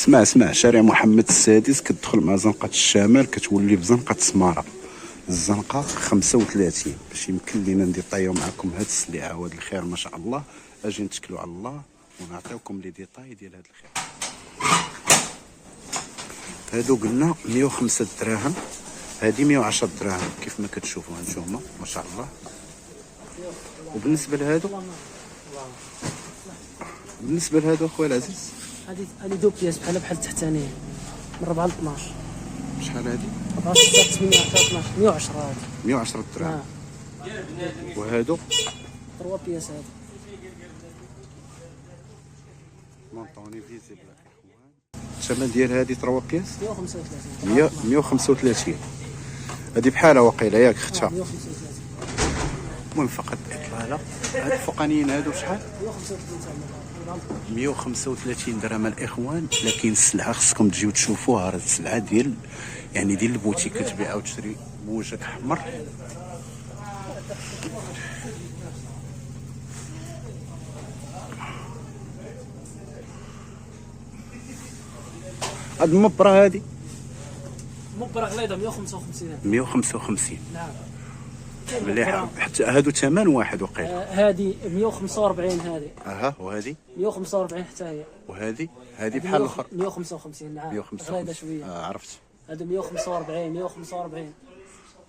اسمع شارع محمد السادس كتدخل مع زنقة الشمال كتولي بزنقة سمارة. الزنقة 35 باش يمكن لينا نديطايو معكم هاد السلعة وهاد الخير ما شاء الله. اجي نتكلوا على الله ونعطيوكم لي ديطاي ديال هاد الخير. هادو قلنا 105 دراهم، هادي 110 دراهم كيف ما كتشوفوا هانتوما ما شاء الله. وبالنسبة لهادو اخويا العزيز هادي دو بياس بحال التحتانيه من 4 ل 12. شحال هادي؟ 4 6 8 10 12 110 هادي 110 دراهم. وهادو 3 بياس هادي مونطوني فيزيبل. الثمن ديال هادي 3 بياس 135 135. هادي بحالها واقيلا ياك اختها. 135. المهم فقط اطلاله. هاد الفوقانيين هادو شحال؟ 135 درهم الاخوان. لكن السلعه خصكم تجيو تشوفوها، راه السلعه ديال يعني ديال البوتيك كتبيعها وتشري بوجهك احمر. هاد المبره هادي مبرة غليظه 155 155. نعم مليحه. حتى هادو ثمن واحد وقيله. هادي 145 هادي. وهادي 145 حتى هي. وهادي بحال الاخر 155 نعم 155 غليظه شويه. عرفت. هادو 145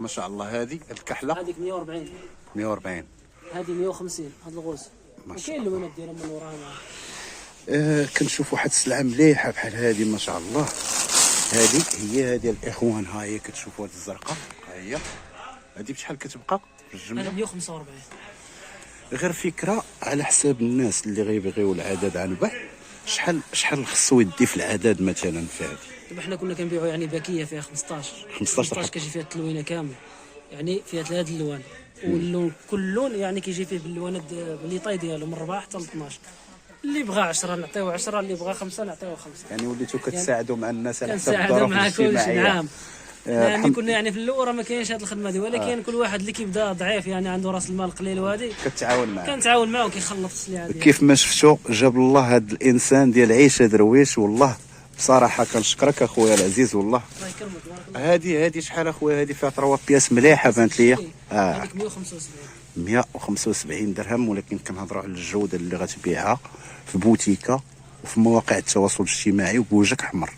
ما شاء الله. هادي الكحله هذيك 140 140. هادي 150 هاد الغوز. ما شاء وكاين اللونات ديالهم من وراها. كنشوف واحد السلعه مليحه بحال هادي ما شاء الله. هادي هي هادي الاخوان. ها هي كتشوفوا هاد الزرقاء ها هي. هادي بشحال كتبقى في الجمله؟ 145. غير فكره على حساب الناس اللي غيبغيو العدد عن بعد. شحال خصو يدي في العدد مثلا في هادي؟ دابا حنا كنا كنبيعوا يعني باكيه فيها 15 كيجي فيها التلوينه كامله، يعني فيها 3 اللوان واللون كل لون يعني كيجي فيه باللوانات اللي طاي ديالو من 4 حتى ل 12. اللي بغى 10 نعطيوه 10، اللي بغى 5 نعطيوه 5. يعني وليتوا كتساعدوا مع الناس على حساب كنساعدوا الظروف مع كلشي. الاجتماعيه. نعم يعني كنا يعني في الاول راه ما كاينش هذه الخدمه هذه، ولكن كل واحد اللي كيبدا ضعيف يعني عنده راس المال قليل وهذه كتعاون معاه. كنتعاون معاه وكيخلط السلعه ديالو. كيف ما شفتوا جاب الله هذا الانسان ديال عيشه درويش. والله بصراحه كنشكرك اخويا العزيز والله. الله يكرمك. بارك الله. هادي شحال اخويا؟ هادي فيها 3 بياس مليحه بانت ليا. هذيك 175 175 درهم. ولكن كنهضروا على الجوده اللي غتبيعها في بوتيكه وفي مواقع التواصل الاجتماعي وبوجهك احمر.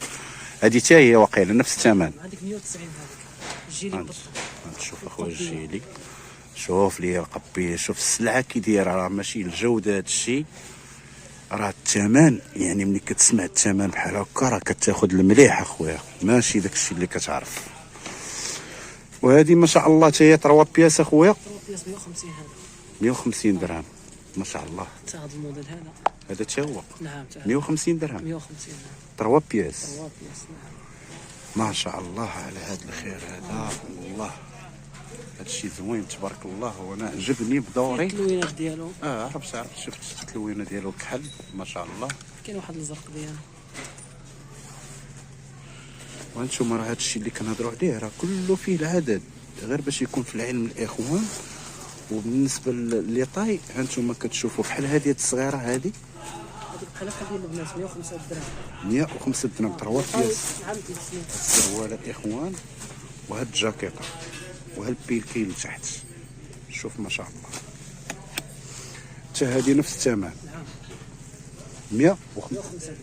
هادي حتى هي واقيلا نفس الثمن. هذيك 190 هذيك الجيلي بالضبط. شوف اخويا الجيلي، شوف لي القبي، شوف السلعه كي دايره. راه ماشي الجوده هاد الشيء، راه الثمن. يعني ملي كتسمع الثمن بحال هكا راه كتاخذ المليح اخويا، ماشي داك الشيء اللي كتعرف. وهذه ما شاء الله حتى هي 3 بياس اخويا. 3 بياس 150 هذا 150 درهم ما شاء الله. حتى هذا الموديل هذا حتى هو نعم 150 درهم 150 3 بياس. 3 بياس نعم. ما شاء الله على هذا الخير هذا. والله هذا الشيء زوين تبارك الله. وانا عجبني بدوري التلوينات ديالو. عرفت شفت التلوينه ديالو كحل ما شاء الله. كاين واحد الزرق ديالو. وانتم راه هذا الشيء اللي كنهضروا عليه راه كله فيه العدد، غير باش يكون في العلم الاخوان. وبالنسبه لي طاي هانتوما كتشوفوا بحال هذه الصغيره هذه هذيك بحال ديال البنات 105 درهم 105 درهم 3 بياس. عام 3 سنين. السروال الاخوان وهاد الجاكيطه وهاد البيلكي لتحت. شوف ما شاء الله. حتى هذه نفس الثمن. نعم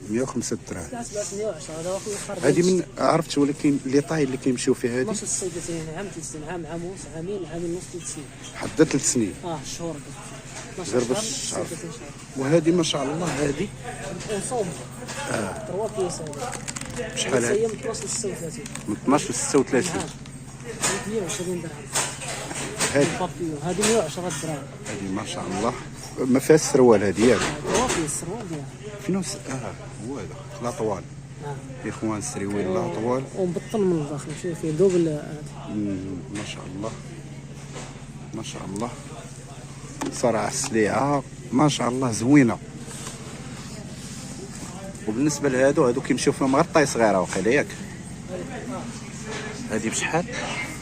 105 درهم. 110 هذا واخا يخرج. هذه من عرفت. ولكن لي طاي اللي كيمشيو فيها هذه 12 الصيدتين عام 3 سنين عام ونص عامين ونص 3 سنين. حتى 3 سنين. شهور غير باش تعرف. وهذه ما شاء الله هذه اونصومبل 3 بياس هذا شحال هي هذه؟ من 12 ل 36. من 12 ل 36. نعم 120 درهم. هذه بابيو هذه 110 درهم. هذه ما شاء الله. ما فيها السروال هذه ياك؟ 3 بياس السروال ديالها. في نفس هو هذا لا طوال. نعم يا اخوان السروال لا طوال. ومبطل من الداخل شوف فيه دوبل هذا. ما شاء الله ما شاء الله. صراحه السلعه ما شاء الله زوينه. وبالنسبه لهادو كيمشيو فيهم غير طاي صغيره واقيلا ياك؟ هذه بشحال؟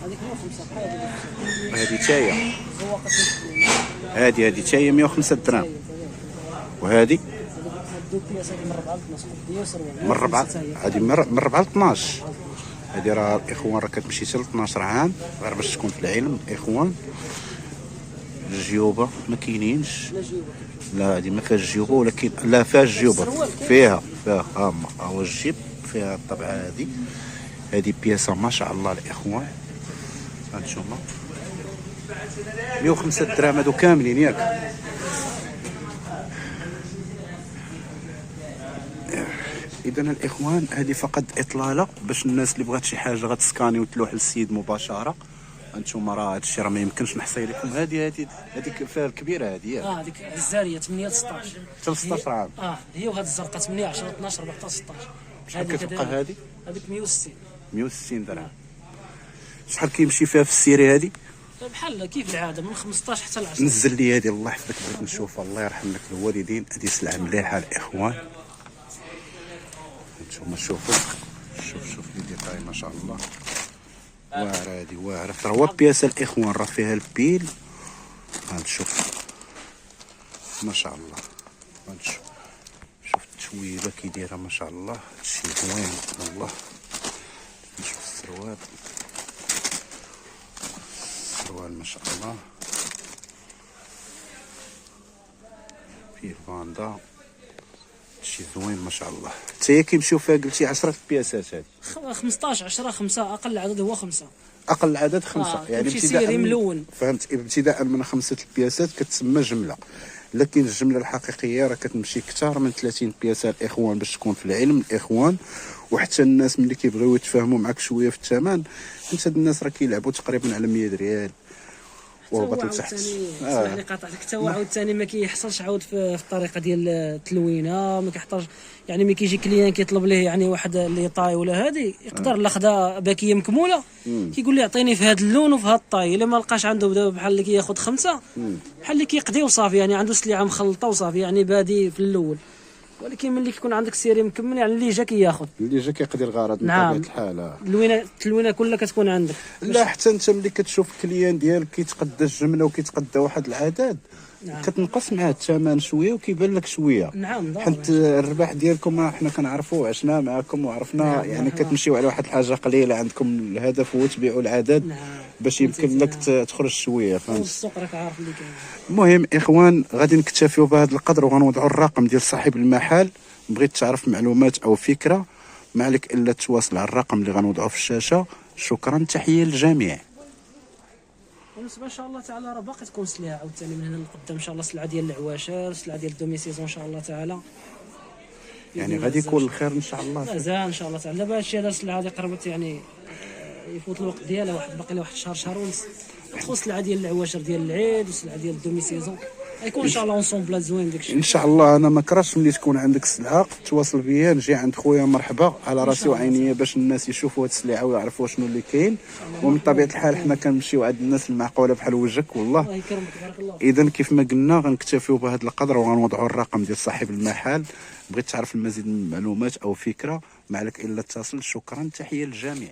هذيك 105 هذه تايه. زواقه هذه تايه 105 درهم. وهذه دوك البياس هذه من 4 ل 12 قديه وسروال من 4 هذه من 4 ل 12. هذه راه الاخوان راه كتمشي حتى ل 12 عام، غير باش تكون في العلم الاخوان. الجيوبه ما كاينينش، لا جيوبه. لا هذه ما فيهاش الجيوبه، ولكن لا فيها الجيوبه، فيها ها هو الجيب فيها الطبعه هذه. هذه بياسه ما شاء الله الاخوان، هانتوما 105 دراهم هادو كاملين ياك. اذا الاخوان هذه فقط اطلاله باش الناس اللي بغات شي حاجه غتسكاني وتلوح للسيد مباشره. هانتوما راه هادشي راه ما يمكنش نحصي لكم. هذيك فيها الكبيره هذه ياك. هذيك الزاريه 8 ل 16 حتى ل 16 عام. هي وهاد الزرقاء 8 10 12 14 16. شحال كتبقى هذه؟ هذيك 160. 160 درهم. شحال كيمشي فيها في السيري هذه؟ بحال كيف العاده من 15 حتى ل 10. نزل لي هذه الله يحفظك، بغيت نشوفها الله يرحم لك الوالدين. هذه سلعه مليحه الاخوان. نتوما شوفوا، شوف لي ديتاي ما شاء الله. واعره هذه واعره، راه هو بياسه الاخوان راه فيها البيل. هانشوف ما شاء الله، هانشوف شوف التشويبه كي دايره ما شاء الله. هادشي زوين والله. نشوف السروال ما شاء الله فيه فاندا، شي زوين ما شاء الله. حتى هي كيمشيو فيها قلتي 10 بياسات هذه. 15 10 5 اقل عدد هو 5. اقل عدد 5 يعني ابتداء ملون. فهمت، ابتداء من 5 البياسات كتسمى جمله، لكن الجمله الحقيقيه راه كتمشي كثار من 30 بياسه الاخوان باش تكون في العلم الاخوان. وحتى الناس ملي كيبغيو يتفاهموا معك شويه في الثمن، انت الناس راه كيلعبوا تقريبا على 100 ريال وهبط لتحت. يعني قاطعتك حتى هو عاوتاني ما كيحصلش عاود في الطريقه ديال التلوينه، ما كيحتاج يعني ملي كيجي كليان كيطلب ليه يعني واحد اللي طاي ولا هادي يقدر لا خدا باكيه مكموله كيقول لي عطيني في هذا اللون وفي هذا الطاي. الا ما لقاش عنده بحال اللي كياخذ 5 بحال اللي كيقضي وصافي، يعني عنده سلعه مخلطه وصافي يعني بادي في الاول. ولكن ملي كيكون عندك سيري مكمل يعني اللي جا كياخذ، اللي جا كيقضي الغرض. نعم. من طبيعه الحال التلوينه كلها كتكون عندك. لا حتى انت ملي كتشوف كليان ديالك كيتقدى الجمله وكيتقدى واحد العدد، نعم. كتنقص معاه الثمن شويه وكيبان لك شويه. نعم. حيت الربح ديالكم حنا كنعرفوه، عشنا معكم وعرفنا. نعم. يعني كتمشيو على واحد الحاجه قليله، عندكم الهدف هو تبيعوا العدد. نعم. باش يمكن لك تخرج شويه، فهمت. السوق راك عارف اللي كاين. المهم اخوان غادي نكتفيو بهذا القدر، وغنوضعوا الرقم ديال صاحب المحل. بغيت تعرف معلومات او فكره ما عليك الا تواصل على الرقم اللي غنوضعه في الشاشه. شكرا، تحيه للجميع. بالنسبه ان شاء الله تعالى راه باقي تكون سلعه عاوتاني من هنا لقدام ان شاء الله، سلعه ديال العواشر، سلعه ديال الدومي سيزون ان شاء الله تعالى. يعني غادي يكون الخير ان شاء الله. مازال ان شاء الله تعالى. دابا هادشي هذا السلعه هذه قربت يعني يفوت الوقت ديالها، باقي لها واحد شهر ونص. تدخل السلعه ديال العواشر ديال العيد والسلعه ديال الدومي سيزون، يكون ان شاء الله اونسومبل زوين داكشي ان شاء الله. انا ما كرهتش ملي تكون عندك سلعه تواصل بيا، نجي عند خويا مرحبا على راسي وعينيا باش الناس يشوفوا هاد السلعه ويعرفوا شنو اللي كاين. ومن طبيعه الحال حنا كنمشيو عند الناس المعقوله بحال وجهك والله. الله يكرمك بارك الله. اذا كيف ما قلنا غنكتفيو بهذا القدر، وغنوضعوا الرقم ديال صاحب المحل. بغيت تعرف المزيد من المعلومات او فكره ما عليك الا اتصل. شكرا، تحيه للجميع.